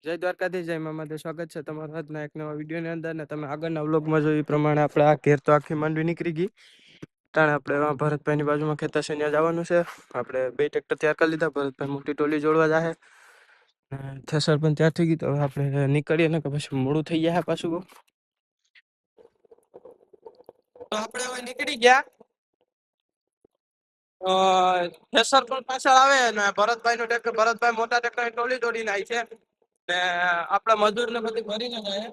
જય દ્વારકાધીશ, જય મામાદેવ. સ્વાગત છે તમારા આજના એક નવા વિડીયોની અંદર. ને તમે આગળના વ્લોગમાં જોયું એ પ્રમાણે આપણે આ ઘેર તો આખી માંડવી નીકળી ગઈ. તાણે આપણે ભરતભાઈની બાજુમાં ખેતર છે ત્યાં જવાનું છે. આપણે 2 ટ્રેક્ટર તૈયાર કરી લીધા. ભરતભાઈ મોટી ટોલી જોડવા જાય. થેસર પણ તૈયાર થઈ ગઈ. તો હવે આપણે નીકળીએ ને કે પછી મોડું થઈ જાય પાછું. તો આપણે હવે નીકળી ગયા. થેસર પણ પાછળ આવે ને ભરતભાઈ નું ટ્રેક્ટર, ભરતભાઈ મોટા ટ્રેક્ટર ટોલી દોડીને આવી છે ને આપણા મજૂર ને બધી ભરીને જાય.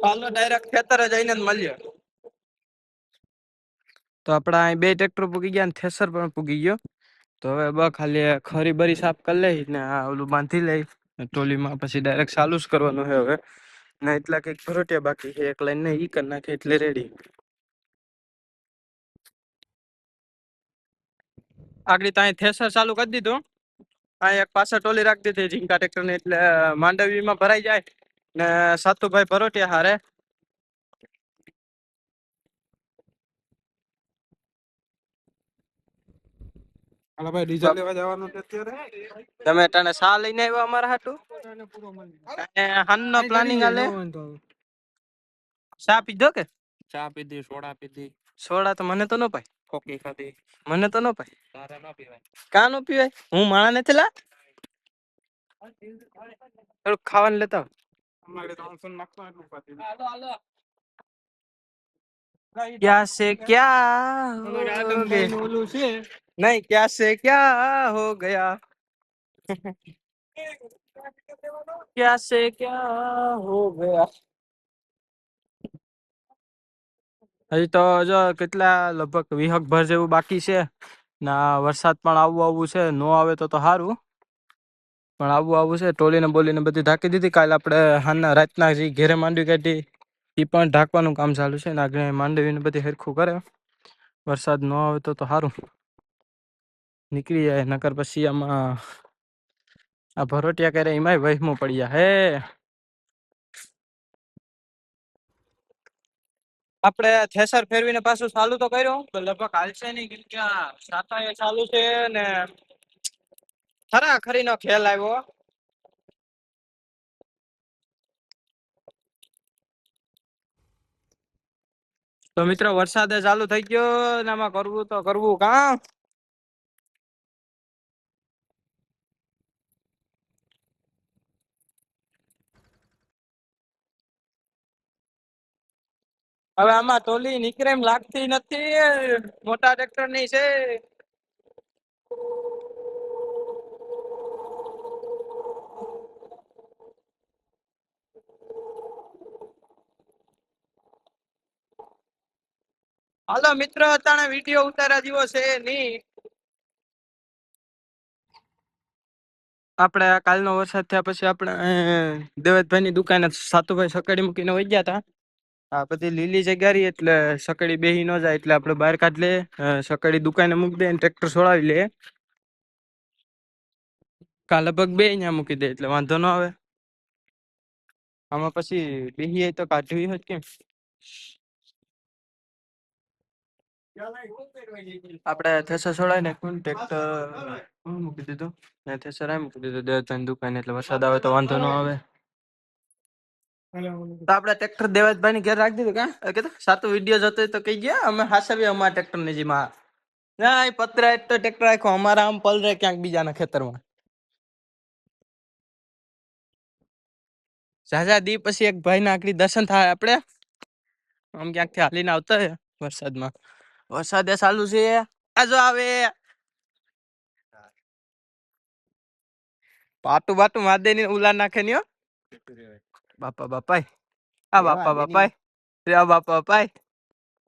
હાલો ડાયરેક્ટ ખેતરે જઈને જ મળીએ. તો આપડા અહીં 2 ટ્રેક્ટર પૂગી ગયા ને થેસર પણ પૂગી ગયો. તો હવે ખાલી ખરી બરી સાફ કરી લઈ ને આ ઓલું બાંધી લઈ ટોલીમાં, પછી ડાયરેક્ટ ચાલુ જ કરવાનું છે હવે. ને એટલા કઈક ભરોટિયા બાકી છે, એક લાઈન ને ઈ કરી નાખે એટલે રેડી. આગળ ત્યાં થેસર ચાલુ કરી દીધું. આ એક પાછળ ટોલી રાખી દીધી ઝીંકા ટ્રેક્ટર ને, એટલે માંડવીમાં ભરાઈ જાય ને સાતુભાઈ ભરોટિયા હારે. હાલો ભાઈ, ડીઝલ લેવા જવાનું છે અત્યારે. તમે તને સા લઈને આવ્યા અમારા હાટુ? હાનનો પ્લાનિંગ આલે. સા પીધો કે? ચા પીધી, સોડા પીધી. સોડા તો મને તો ન પાય. કોકી ખાધી. મને તો ન પાય. તારે ન પીવાય. કા ન પીવાય? હું માણા નથી લા. થોડું ખાવાનું લેતા અમારે 300 નાખતો એટલું પાતી. હાલો હાલો. क्या से क्या हो गया, ઓલું છે નહીં, क्या से क्या हो गया, क्या से क्या हो ગયા. હજી તો જો કેટલા લગભગ 20 ભર જેવું બાકી છે. ના વરસાદ પણ આવું છે. નો આવે તો સારું, પણ આવું છે. ટોલીને બોલીને બધી ઢાંકી દીધી. કાલે આપણે હાલના રાતના જે ઘેરે માંડવી કાઢી એ પણ ઢાંકવાનું કામ ચાલુ છે. ને આગળ માંડવીને બધી હરખું કરે. વરસાદ ન આવે તો સારું, નીકળી જાય. નકર પછી આમાં આ ભરોટિયા કરે એમાંય વહેમો પડ્યા હે. આપણે થેસર ફેરવીને પાછું ચાલુ તો કર્યું, લગભગ હાલશે નહીં કેમ કે સાતા ચાલુ છે ને ખરીનો ખેલ આવ્યો. તો મિત્રો વરસાદ ચાલુ થઈ ગયો ને આમાં કરવું તો કરવું કામ. હવે આમાં ટોલી નીકળે એમ લાગતી નથી, મોટા ટ્રેક્ટર ની છે. હાલો મિત્ર, અત્યારે વિડીયો ઉતારા જેવો છે નહીં. આપણે કાલનો વરસાદ થયા પછી આપણે દેવતભાઈ ની દુકાને સાતુભાઈ સકડી મૂકીને વહી ગયા હતા. આ બધી લીલી જગ્યા રહી એટલે સકડી બેહી ન જાય, એટલે આપણે બહાર કાઢ લે, સકડી દુકાને મૂકી દે, ટ્રેક્ટર છોડાવી લે. કાલે લગભગ 2 અહીંયા મૂકી દે એટલે વાંધો ન આવે. આમાં પછી બેહી તો કાઢવી હોય કેમ. આપણે થેસર છોડાય ને ટ્રેક્ટર મૂકી દીધું ને થેસર મૂકી દીધું દેવતભાઈ દુકાને, એટલે વરસાદ આવે તો વાંધો ન આવે. તો આપણે ટ્રેક્ટર દેવતભાઈ ની ઘેર રાખી દીધું. કા કીધું સાતું વિડીયો જતો તો કહી ગયા અમે હાસવી અમારા ટ્રેક્ટર ની જીમાં ના પતરા તો ટ્રેક્ટર રાખો અમારા આમ પલરે ક્યાંક બીજાના ખેતરમાં. ઝાઝા દી પછી એક ભાઈ ના આકડી દર્શન થાય. આપણે આમ ક્યાંકથી હાલીને આવતા હોય વરસાદમાં. વરસાદ ચાલુ છે. આજો આવે પાટું બાટું માદે ની ઉલા નાખે ની હો. બાપા બાપાઈ આ બાપા બાપાઈ રે બાપા બાપાઈ.